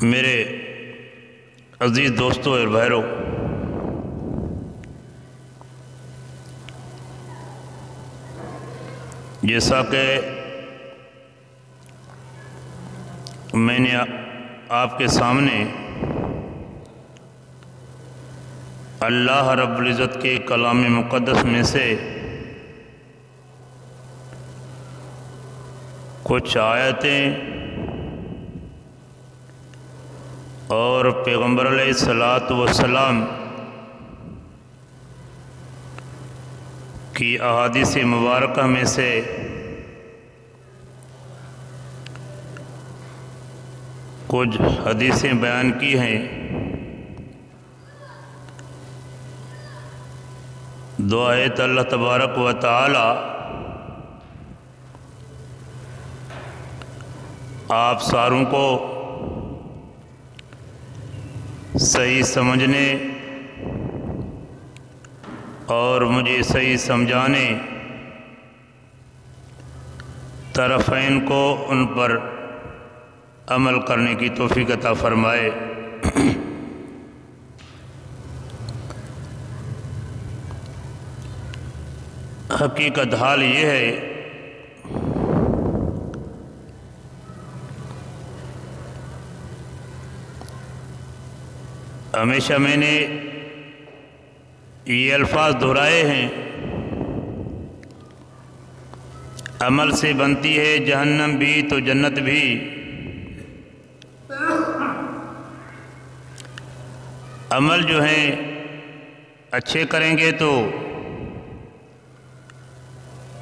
میرے عزیز دوستوں اور بھائیوں، جیسا کہ میں نے آپ کے سامنے اللہ رب العزت کے کلام مقدس میں سے کچھ آیتیں اور پیغمبر علیہ الصلاۃ والسلام کی احادیث مبارکہ میں سے کچھ حدیثیں بیان کی ہیں۔ دعا ہے کہ اللہ تبارک و تعالی آپ ساروں کو صحیح سمجھنے اور مجھے صحیح سمجھانے، طرفین کو ان پر عمل کرنے کی توفیق عطا فرمائے۔ حقیقت حال یہ ہے ہمیشہ میں نے یہ الفاظ دہرائے ہیں، عمل سے بنتی ہے جہنم بھی تو جنت بھی۔ عمل جو ہیں اچھے کریں گے تو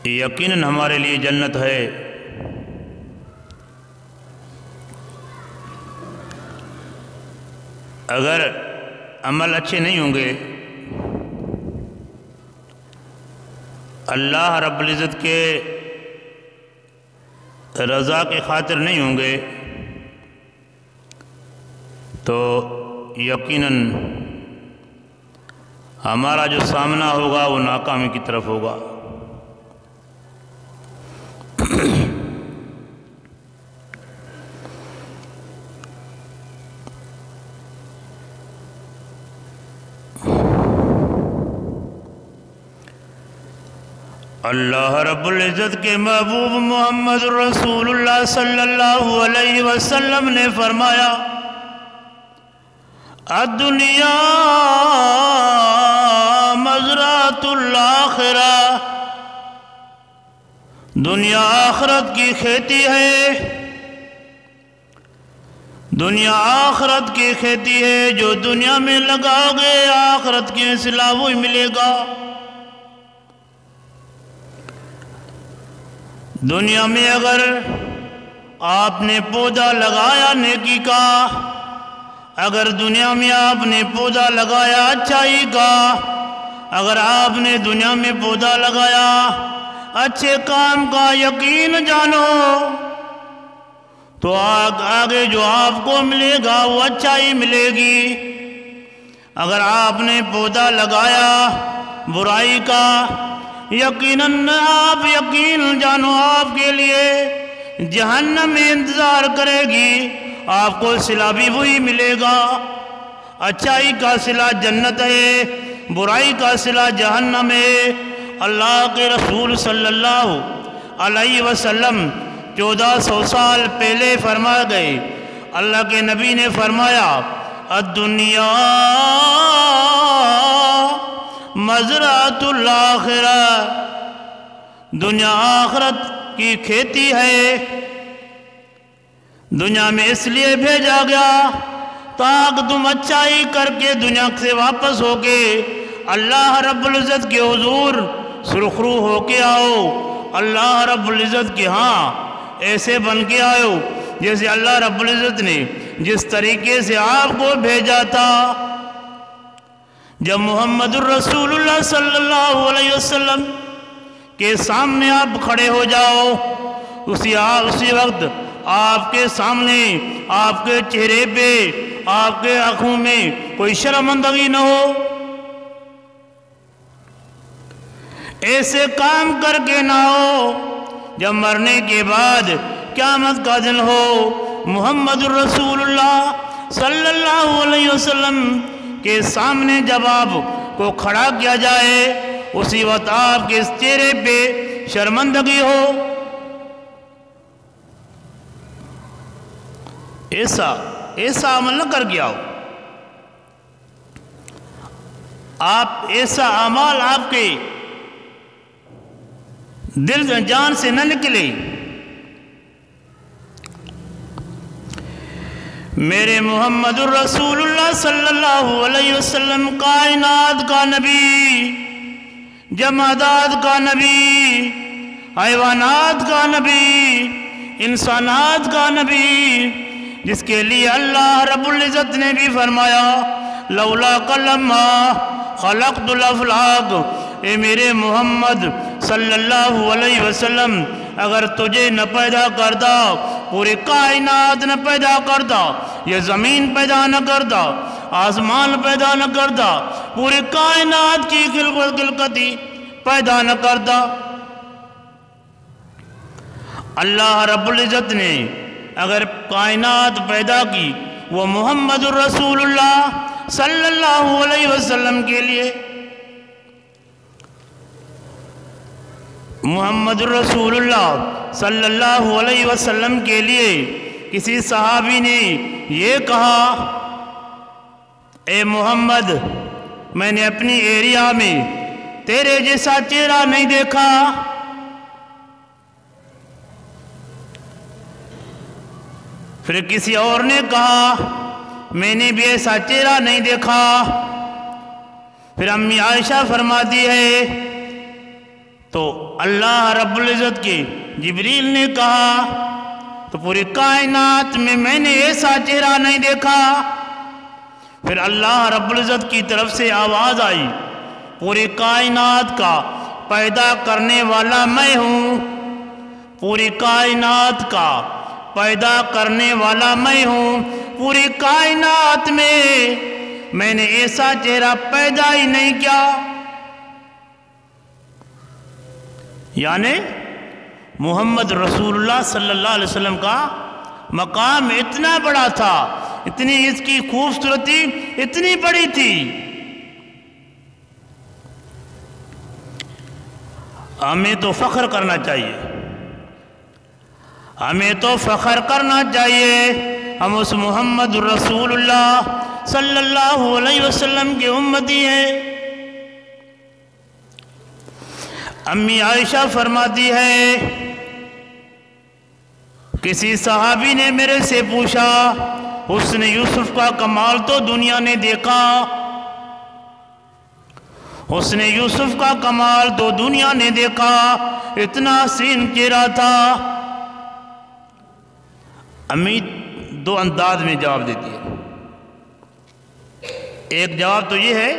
یقیناً ہمارے لیے جنت ہے، اگر عمل اچھے نہیں ہوں گے، اللہ رب العزت کے رضا کی خاطر نہیں ہوں گے، تو یقیناً ہمارا جو سامنا ہوگا وہ ناکامی کی طرف ہوگا۔ اللہ رب العزت کے محبوب محمد رسول اللہ صلی اللہ علیہ وسلم نے فرمایا، الدنیا مزرعۃ الآخرہ، دنیا آخرت کی کھیتی ہے، دنیا آخرت کی کھیتی ہے، جو دنیا میں لگاؤ گے آخرت کی صلہ وہی ملے گا۔ دنیا میں اگر آپ نے پودا لگایا نیکی کا، اگر دنیا میں آپ نے پودا لگایا اچھائی کا، اگر آپ نے دنیا میں پودا لگایا اچھے کام کا، یقین جانو تو آگے جو آپ کو ملے گا وہ اچھائی ملے گی۔ اگر آپ نے پودا لگایا برائی کا، یقیناً آپ یقین جانو آپ کے لیے جہنم میں انتظار کرے گی، آپ کو صلہ بھی وہی ملے گا۔ اچھائی کا صلہ جنت ہے، برائی کا صلہ جہنم ہے۔ اللہ کے رسول صلی اللہ علیہ وسلم 1400 سال پہلے فرما گئے، اللہ کے نبی نے فرمایا، الدنیا مزرعۃ الآخرہ، دنیا آخرت کی کھیتی ہے۔ دنیا میں اس لیے بھیجا گیا تاکہ تم اچھائی کر کے دنیا سے واپس ہو کے اللہ رب العزت کے حضور سرخرو ہو کے آؤ، اللہ رب العزت کے ہاں ایسے بن کے آؤ جیسے اللہ رب العزت نے جس طریقے سے آپ کو بھیجا تھا۔ جب محمد الرسول اللہ صلی اللہ علیہ وسلم کے سامنے آپ کھڑے ہو جاؤ، اسی وقت آپ کے سامنے، آپ کے چہرے پہ، آپ کے آنکھوں میں کوئی شرمندگی نہ ہو، ایسے کام کر کے نہ ہو جب مرنے کے بعد قیامت کا دن ہو، محمد الرسول اللہ صلی اللہ علیہ وسلم کے سامنے جب آپ کو کھڑا کیا جائے اسی وقت آپ کے اس چہرے پہ شرمندگی ہو، ایسا عمل نہ کر گیا ہو، آپ ایسا اعمال آپ کے دل جان سے نہ نکلے۔ میرے محمد الرسول اللہ صلی اللہ علیہ وسلم کائنات کا نبی، جمادات کا نبی، حیوانات کا نبی، انسانات کا نبی، جس کے لیے اللہ رب العزت نے بھی فرمایا لولا لما خلقت الافلاق، اے میرے محمد صلی اللہ علیہ وسلم اگر تجھے نہ پیدا کرتا، پوری کائنات نہ پیدا کرتا، یہ زمین پیدا نہ کرتا، آسمان پیدا نہ کرتا، پوری کائنات کی خلقتی پیدا نہ کرتا، اللہ رب العزت نے اگر کائنات پیدا کی وہ محمد الرسول اللہ صلی اللہ علیہ وسلم کے لیے، محمد الرسول اللہ صلی اللہ علیہ وسلم کے لیے کسی صحابی نے یہ کہا اے محمد میں نے اپنی ایریا میں تیرے جیسا چہرہ نہیں دیکھا، پھر کسی اور نے کہا میں نے بھی ایسا چہرہ نہیں دیکھا، پھر امی عائشہ فرماتی ہے تو اللہ رب العزت کے جبریل نے کہا تو پوری کائنات میں نے ایسا چہرہ نہیں دیکھا، پھر اللہ رب العزت کی طرف سے آواز آئی پوری کائنات کا پیدا کرنے والا میں ہوں، پوری کائنات کا پیدا کرنے والا میں ہوں، پوری کائنات میں نے ایسا چہرہ پیدا ہی نہیں کیا۔ یعنی محمد رسول اللہ صلی اللہ علیہ وسلم کا مقام اتنا بڑا تھا، اتنی اس کی خوبصورتی اتنی بڑی تھی، ہمیں تو فخر کرنا چاہیے، ہمیں تو فخر کرنا چاہیے، ہم اس محمد رسول اللہ صلی اللہ علیہ وسلم کے امتی ہیں۔ امی عائشہ فرماتی ہے کسی صحابی نے میرے سے پوچھا حسن یوسف کا کمال تو دنیا نے دیکھا، حسن یوسف کا کمال تو دنیا نے دیکھا، اتنا حسین چہرہ تھا۔ امی دو انداز میں جواب دیتی ہے، ایک جواب تو یہ ہے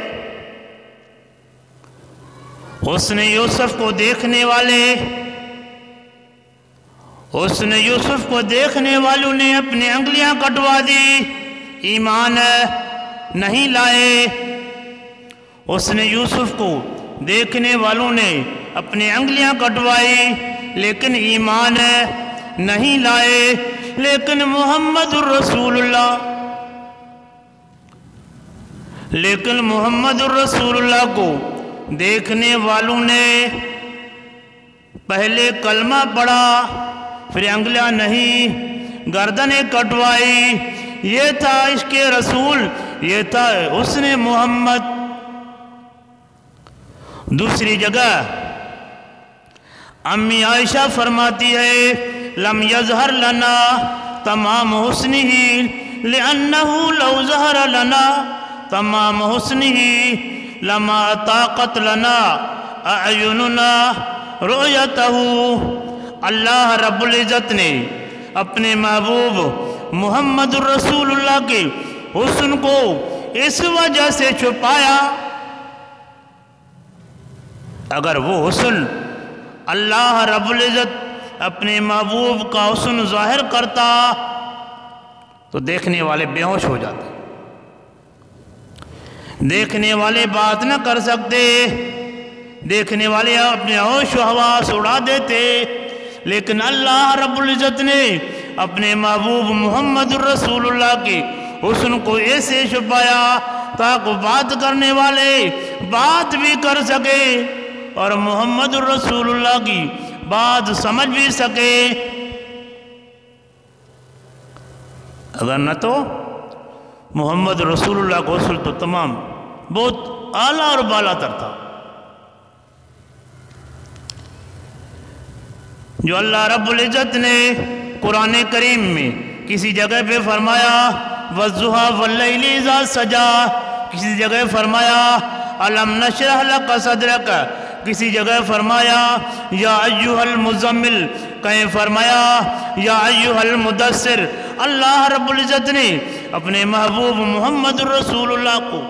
حسن یوسف کو دیکھنے والے، حسن یوسف کو دیکھنے والوں نے اپنی انگلیاں کٹوا دی، ایمان نہیں لائے۔ حسن یوسف کو دیکھنے والوں نے اپنی انگلیاں کٹوائی لیکن ایمان نہیں لائے، لیکن محمد الرسول اللہ، لیکن محمد الرسول اللہ کو دیکھنے والوں نے پہلے کلمہ پڑھا، پھر انگلیاں نہیں، گردنیں کٹوائی، یہ تھا عشق رسول، یہ تھا حسن محمد۔ دوسری جگہ امی عائشہ فرماتی ہے لم یظہر لنا تمام حسنہ لأنہ لو ظہر لنا تمام حسنہ لما طاقت لنا اعیننا رؤیتہ۔ اللہ رب العزت نے اپنے محبوب محمد الرسول اللہ کے حسن کو اس وجہ سے چھپایا، اگر وہ حسن اللہ رب العزت اپنے محبوب کا حسن ظاہر کرتا تو دیکھنے والے بے ہوش ہو جاتے، دیکھنے والے بات نہ کر سکتے، دیکھنے والے اپنے ہوش و حواس اڑا دیتے، لیکن اللہ رب العزت نے اپنے محبوب محمد الرسول اللہ کے حسن کو ایسے چھپایا تاکہ بات کرنے والے بات بھی کر سکے اور محمد الرسول اللہ کی بات سمجھ بھی سکے. اگر نہ تو محمد رسول اللہ کا حسن تو تمام بہت اعلیٰ اور بالا تر تھا. جو اللہ رب العزت نے قرآن کریم میں کسی جگہ پہ فرمایا وَالضُّحَىٰ وَاللَّيْلِ إِذَا سَجَىٰ، کسی جگہ فرمایا أَلَمْ نَشْرَحْ لَكَ صَدْرَكَ، کسی جگہ فرمایا یا ایھا المزمل، کہیں فرمایا یا ایھا المدثر. اللہ رب العزت نے اپنے محبوب محمد الرسول اللہ کو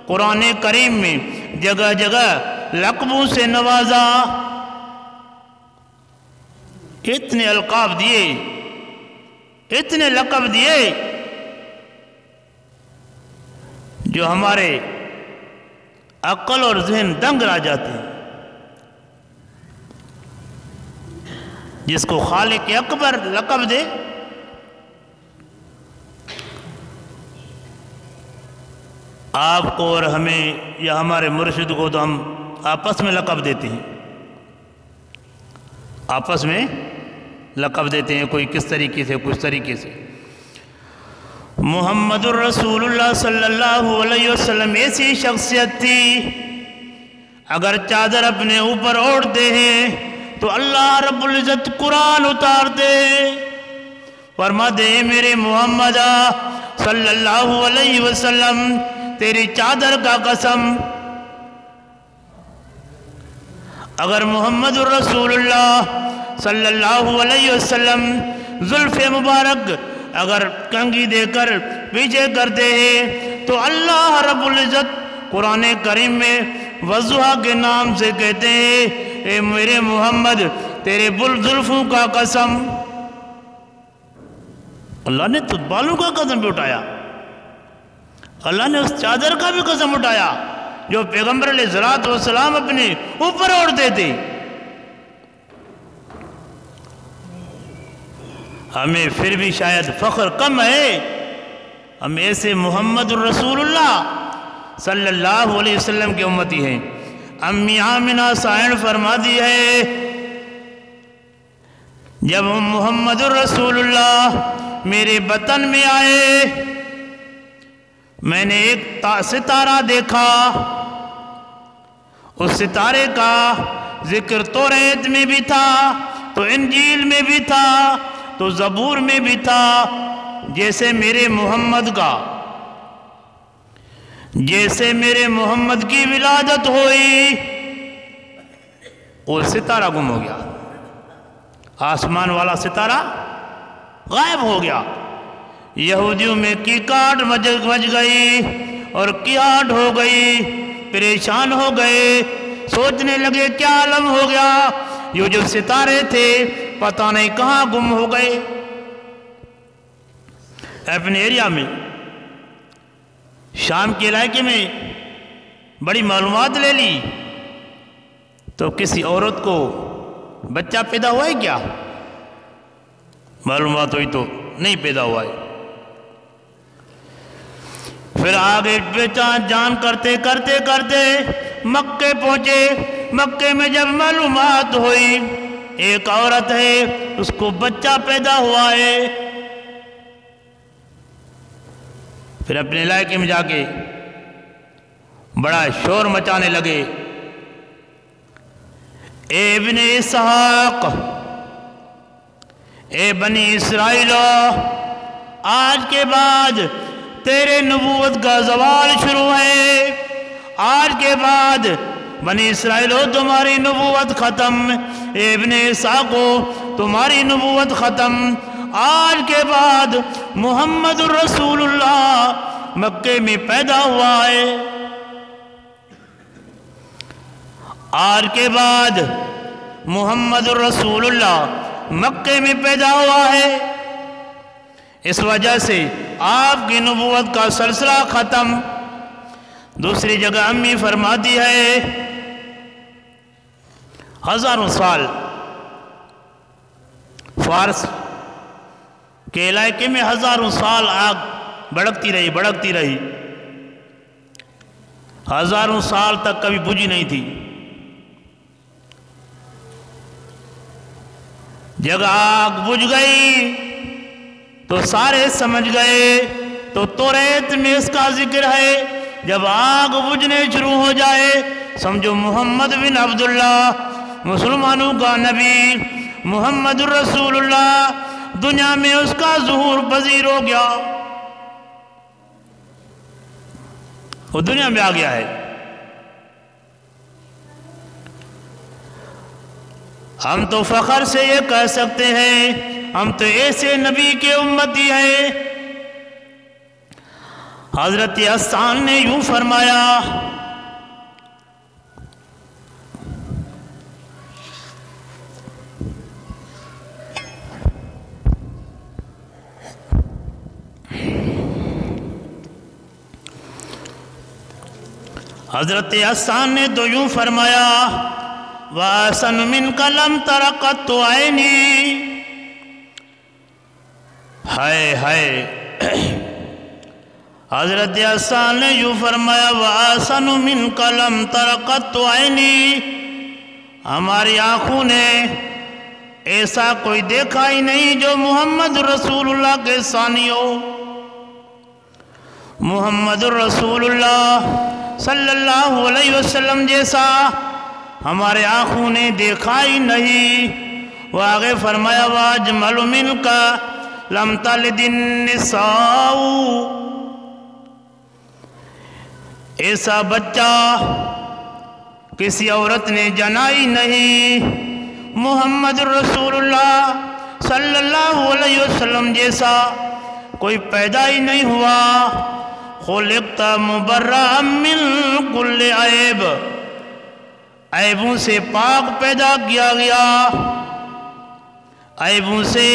قرآن کریم میں جگہ جگہ لقبوں سے نوازا. اتنے القاب دیے، اتنے لقب دیے جو ہمارے عقل اور ذہن دنگ رہ جاتے ہیں. جس کو خالق اکبر لقب دے، آپ کو اور ہمیں یا ہمارے مرشد کو تو ہم آپس میں لقب دیتے ہیں، آپس میں لقب دیتے ہیں، کوئی کس طریقے سے کس طریقے سے. محمد الرسول اللہ صلی اللہ علیہ وسلم ایسی شخصیت تھی، اگر چادر اپنے اوپر اوڑھتے ہیں تو اللہ رب العزت قرآن اتارتے ہیں. فرماتے ہیں میرے محمد صلی اللہ علیہ وسلم تیری چادر کا قسم. اگر محمد الرسول اللہ صلی اللہ علیہ وسلم زلف مبارک اگر کنگھی دے کر پیچھے کرتے ہیں تو اللہ رب العزت قرآن کریم میں وضحیٰ کے نام سے کہتے ہیں اے میرے محمد تیرے زلفوں کا قسم. اللہ نے تو بالوں کا قسم بھی اٹھایا، اللہ نے اس چادر کا بھی قسم اٹھایا جو پیغمبر علیہ السلام اپنے اوپر اوڑھتے تھے. ہمیں پھر بھی شاید فخر کم ہے، ہم ایسے محمد الرسول اللہ صلی اللہ علیہ وسلم کے امتی ہیں. امی آمنہ سائن فرماتی ہے جب محمد الرسول اللہ میرے بطن میں آئے میں نے ایک ستارہ دیکھا. اس ستارے کا ذکر توریت میں بھی تھا، تو انجیل میں بھی تھا، تو زبور میں بھی تھا. جیسے میرے محمد کا، جیسے میرے محمد کی ولادت ہوئی وہ ستارہ گم ہو گیا، آسمان والا ستارہ غائب ہو گیا. یہودیوں میں کیکاٹ مچ گئی اور کیاٹ ہو گئی، پریشان ہو گئے، سوچنے لگے کیا عالم ہو گیا، یہ جو ستارے تھے پتہ نہیں کہاں گم ہو گئے. اپنے ایریا میں شام کے علاقے میں بڑی معلومات لے لی تو کسی عورت کو بچہ پیدا ہوا ہے کیا؟ معلومات ہوئی تو نہیں پیدا ہوا ہے. پھر آگے پہچان جان کرتے کرتے کرتے مکے پہنچے. مکے میں جب معلومات ہوئی ایک عورت ہے اس کو بچہ پیدا ہوا ہے، پھر اپنے علاقے میں جا کے بڑا شور مچانے لگے. اے ابن اسحاق، اے بنی اسرائیل، آج کے بعد تیرے نبوت کا زوال شروع ہے. آج کے بعد بنی اسرائیل تمہاری نبوت ختم. اے ابن اسحاق تمہاری نبوت ختم. آج کے بعد محمد الرسول اللہ مکے میں پیدا ہوا ہے. آج کے بعد محمد الرسول اللہ مکے میں پیدا ہوا ہے. اس وجہ سے آپ کی نبوت کا سلسلہ ختم. دوسری جگہ امی فرماتی ہے ہزاروں سال فارس کے علاقے میں ہزاروں سال آگ بھڑکتی رہی، ہزاروں سال تک کبھی بجھی نہیں تھی۔ جب آگ بجھ گئی تو سارے سمجھ گئے، تو توریت میں اس کا ذکر ہے، جب آگ بجھنے شروع ہو جائے سمجھو محمد بن عبداللہ مسلمانوں کا نبی محمد الرسول اللہ دنیا میں اس کا ظہور پذیر ہو گیا، وہ دنیا میں آ گیا ہے۔ ہم تو فخر سے یہ کہہ سکتے ہیں ہم تو ایسے نبی کے امتی ہیں۔ حضرت حسان نے یوں فرمایا، حضرت حسان نے تو یوں فرمایا، وَأَحْسَنُ مِنْكَ لَمْ تَرَ قَطُّ عَيْنِي، ہائے حضرت حسان نے یوں فرمایا، وَأَحْسَنُ مِنْكَ لَمْ تَرَ قَطُّ عَيْنِي، ہماری آنکھوں نے ایسا کوئی دیکھا ہی نہیں جو محمد رسول اللہ کے ثانی ہو۔ محمد رسول اللہ صلی اللہ علیہ وسلم جیسا ہمارے آنکھوں نے دیکھا ہی نہیں۔ وہ آگے فرمایا، وَأَجْمَلُ مِنْكَ لَمْ تَلِدِ النِّسَاءُ، ایسا بچہ کسی عورت نے جنا ہی نہیں۔ محمد رسول اللہ صلی اللہ علیہ وسلم جیسا کوئی پیدا ہی نہیں ہوا۔ خلقت مبرأ من کل عیب، عیبوں سے پاک پیدا کیا گیا، عیبوں سے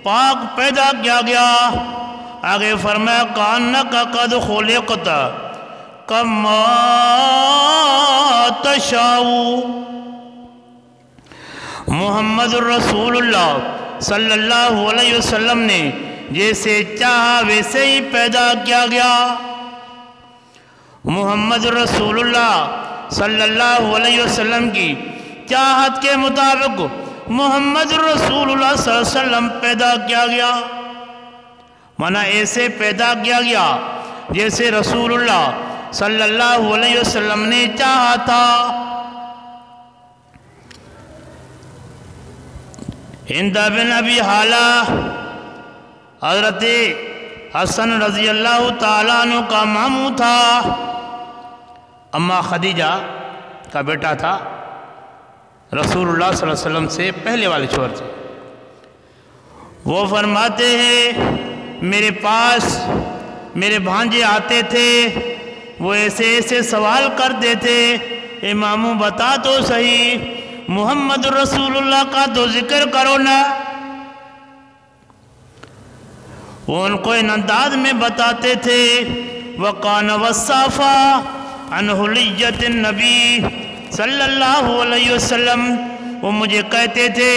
پاک پیدا کیا گیا۔ آگے فرمایا، کأنک قد خلقت کما تشاء، محمد رسول اللہ صلی اللہ علیہ وسلم نے جیسے چاہا ویسے ہی پیدا کیا گیا۔ محمد رسول اللہ صلی اللہ علیہ وسلم کی چاہت کے مطابق محمد رسول اللہ صلی اللہ علیہ وسلم پیدا کیا گیا، مانا ایسے پیدا کیا گیا جیسے رسول اللہ صلی اللہ علیہ وسلم نے چاہا تھا۔ ہند بن ابی حالہ حضرت حسن رضی اللہ تعالیٰ عنہ کا ماموں تھا، اماں خدیجہ کا بیٹا تھا، رسول اللہ صلی اللہ علیہ وسلم سے پہلے والے شوہر تھے۔ وہ فرماتے ہیں میرے پاس میرے بھانجے آتے تھے، وہ ایسے سوال کرتے تھے، اے ماموں بتا تو صحیح محمد رسول اللہ کا تو ذکر کرو نا۔ وہ ان کو ان انداز میں بتاتے تھے، وَقَانَ وَالصَّافَا عَنْ حُلِيَّةِ النَّبِي صلی اللہ علیہ وسلم، وہ مجھے کہتے تھے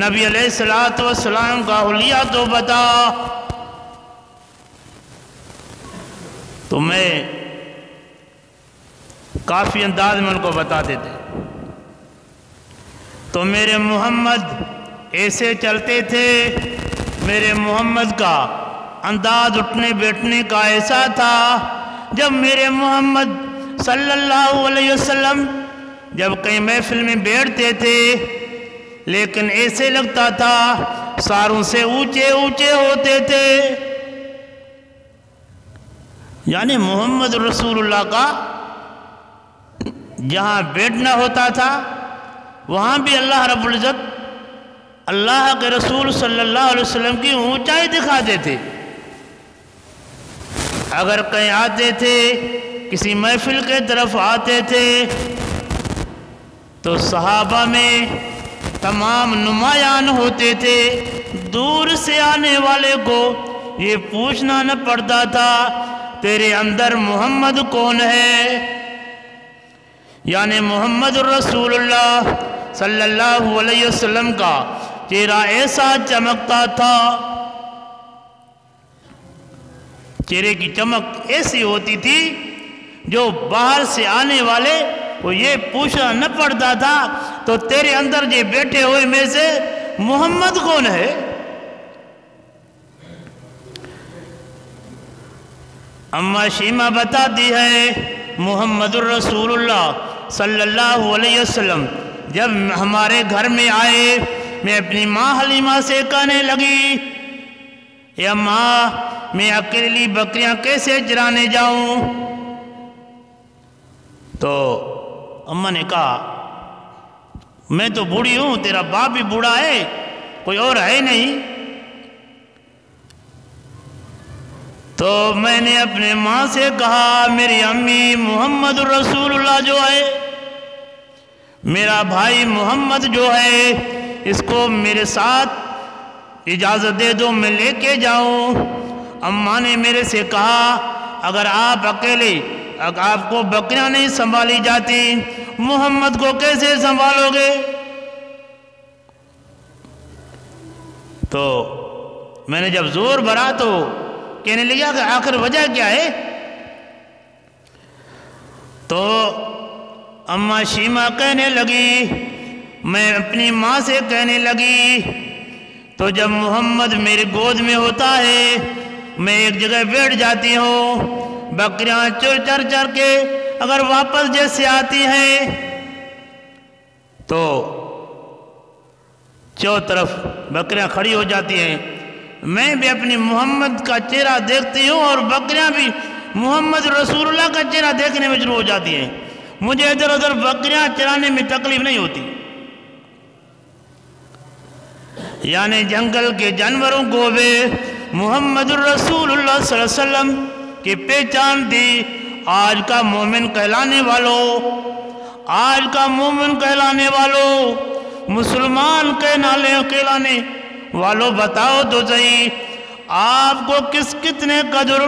نبی علیہ السلام کا حلیہ تو بتا، تو میں کافی انداز میں ان کو بتاتے تھے۔ تو میرے محمد ایسے چلتے تھے، میرے محمد کا انداز اٹھنے بیٹھنے کا ایسا تھا، جب میرے محمد صلی اللہ علیہ وسلم جب کہیں محفل میں بیٹھتے تھے لیکن ایسے لگتا تھا ساروں سے اونچے اونچے ہوتے تھے، یعنی محمد رسول اللہ کا جہاں بیٹھنا ہوتا تھا وہاں بھی اللہ رب العزت اللہ کے رسول صلی اللہ علیہ وسلم کی اونچائی دکھاتے تھے۔ اگر کہیں آتے تھے کسی محفل کے طرف آتے تھے تو صحابہ میں تمام نمایاں ہوتے تھے، دور سے آنے والے کو یہ پوچھنا نہ پڑتا تھا تیرے اندر محمد کون ہے، یعنی محمد رسول اللہ صلی اللہ علیہ وسلم کا چہرہ ایسا چمکتا تھا۔ چہرے کی چمک ایسی ہوتی تھی جو باہر سے آنے والے کو یہ پوچھنا نہ پڑتا تھا تو تیرے اندر جو بیٹھے ہوئے میں سے محمد کون ہے؟ اما شیمہ بتاتی ہے محمد الرسول اللہ صلی اللہ علیہ وسلم جب ہمارے گھر میں آئے، میں اپنی ماں حلیمہ سے کہنے لگی، اے ماں میں اکیلی بکریاں کیسے چرانے جاؤں؟ تو اماں نے کہا میں تو بوڑھی ہوں، تیرا باپ بھی بوڑھا ہے، کوئی اور ہے نہیں۔ تو میں نے اپنے ماں سے کہا میری امی محمد رسول اللہ جو ہے، میرا بھائی محمد جو ہے، اس کو میرے ساتھ اجازت دے دو میں لے کے جاؤں۔ اماں نے میرے سے کہا اگر آپ اکیلے آپ کو بکریاں نہیں سنبھالی جاتی، محمد کو کیسے سنبھالو گے؟ تو میں نے جب زور بھرا تو کہنے لگا کہ آخر وجہ کیا ہے؟ تو اماں شیمہ کہنے لگی، میں اپنی ماں سے کہنے لگی تو جب محمد میری گود میں ہوتا ہے میں ایک جگہ بیٹھ جاتی ہوں، بکریاں چر چر کے اگر واپس جیسے آتی ہیں تو چاروں طرف بکریاں کھڑی ہو جاتی ہیں، میں بھی اپنی محمد کا چہرہ دیکھتی ہوں اور بکریاں بھی محمد رسول اللہ کا چہرہ دیکھنے میں شروع ہو جاتی ہیں، مجھے ادھر ادھر بکریاں چرانے میں تکلیف نہیں ہوتی۔ یعنی جنگل کے جانوروں کو بھی محمد رسول اللہ صلی اللہ علیہ وسلم کی پہچان تھی۔ آج کا مومن کہلانے والوں، آج کا مومن کہلانے والوں، مسلمان کہلانے والوں بتاؤ تو صحیح آپ کو کتنے قدر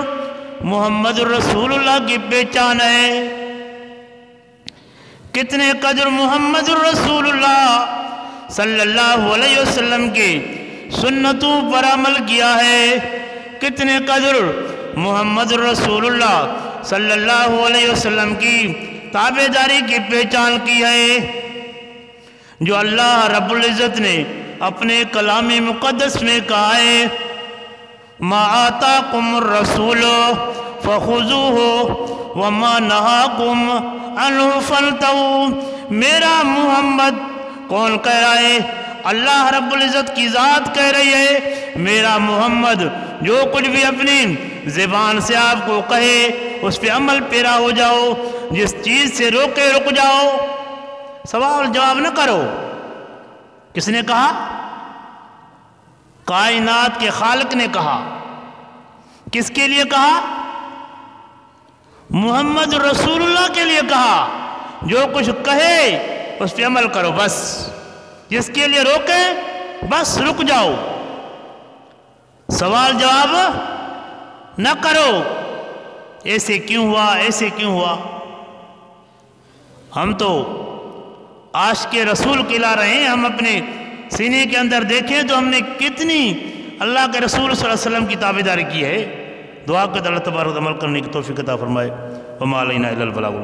محمد رسول اللہ کی پہچان ہے، کتنے قدر محمد رسول اللہ صلی اللہ علیہ وسلم کی سنتوں پر عمل کیا ہے، کتنے قدر محمد رسول اللہ صلی اللہ علیہ وسلم کی تابعداری کی پہچان کی ہے، جو اللہ رب العزت نے اپنے کلام مقدس میں کہا ہے ما آتاکم الرسول فخذوہ وما نہاکم عنہ فانتہوا۔ میرا محمد کون کہہ رہا ہے؟ اللہ رب العزت کی ذات کہہ رہی ہے میرا محمد جو کچھ بھی اپنی زبان سے آپ کو کہے اس پہ عمل پیرا ہو جاؤ، جس چیز سے روکے رک جاؤ، سوال جواب نہ کرو۔ کس نے کہا؟ کائنات کے خالق نے کہا۔ کس کے لیے کہا؟ محمد رسول اللہ کے لیے کہا، جو کچھ کہے اس پہ عمل کرو، بس جس کے لیے روکے بس رک جاؤ، سوال جواب نہ کرو ایسے کیوں ہوا، ایسے کیوں ہوا۔ ہم تو عاشق رسول کہلا رہے ہیں، ہم اپنے سینے کے اندر دیکھیں تو ہم نے کتنی اللہ کے رسول صلی اللہ علیہ وسلم کی تابعداری کی ہے۔ دعا کہ اللہ تبارک و تعالی عمل کرنے کی توفیق عطا فرمائے۔ وما علینا الا البلاغ۔